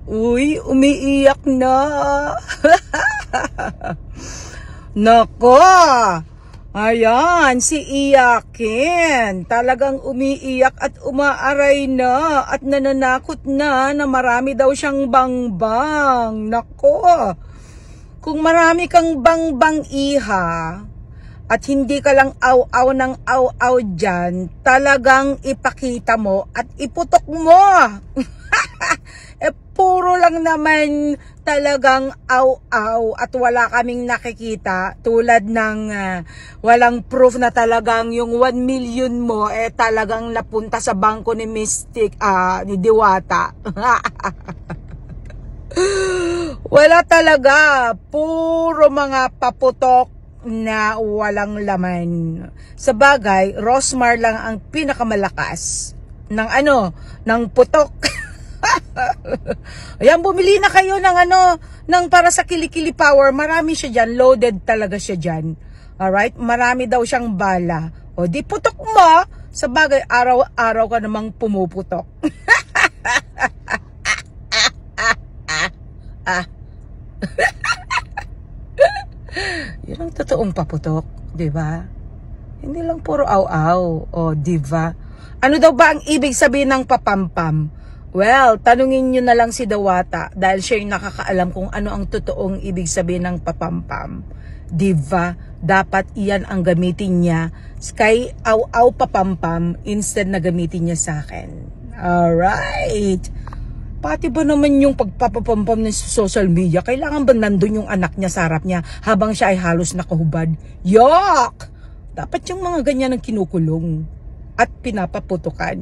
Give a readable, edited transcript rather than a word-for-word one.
Uy, umiiyak na. Nako. Ayan, si Iyakin. Talagang umiiyak at umaaray na at nananakot na marami daw siyang bangbang. Nako. Kung marami kang bangbang iha at hindi ka lang aw-aw ng aw-aw dyan, talagang ipakita mo at iputok mo. Puro lang naman talagang aw-aw at wala kaming nakikita tulad ng walang proof na talagang yung 1 million mo talagang napunta sa bangko ni Mystic, ni Diwata. Wala talaga, puro mga paputok na walang laman. Sa bagay, Rosmar lang ang pinakamalakas ng putok. Ayan, bumili na kayo ng para sa kilikili power. Marami siya dyan, loaded talaga siya dyan. Alright, marami daw siyang bala. O di putok mo, sa bagay, araw-araw ka namang pumuputok. Yun ang totoong paputok, di ba? Hindi lang puro aw-aw, o di ba? Ano daw ba ang ibig sabihin ng papampam? Well, tanungin nyo na lang si Diwata dahil siya yung nakakaalam kung ano ang totoong ibig sabihin ng papampam. Diba? Dapat iyan ang gamitin niya kay aw-aw papampam instead na gamitin niya sa akin. Alright. Pati ba naman yung pagpapapampam niya sa social media, kailangan ba nandun yung anak niya sa harap niya habang siya ay halos nakahubad? Yuck! Dapat yung mga ganyan ang kinukulong at pinapaputukan.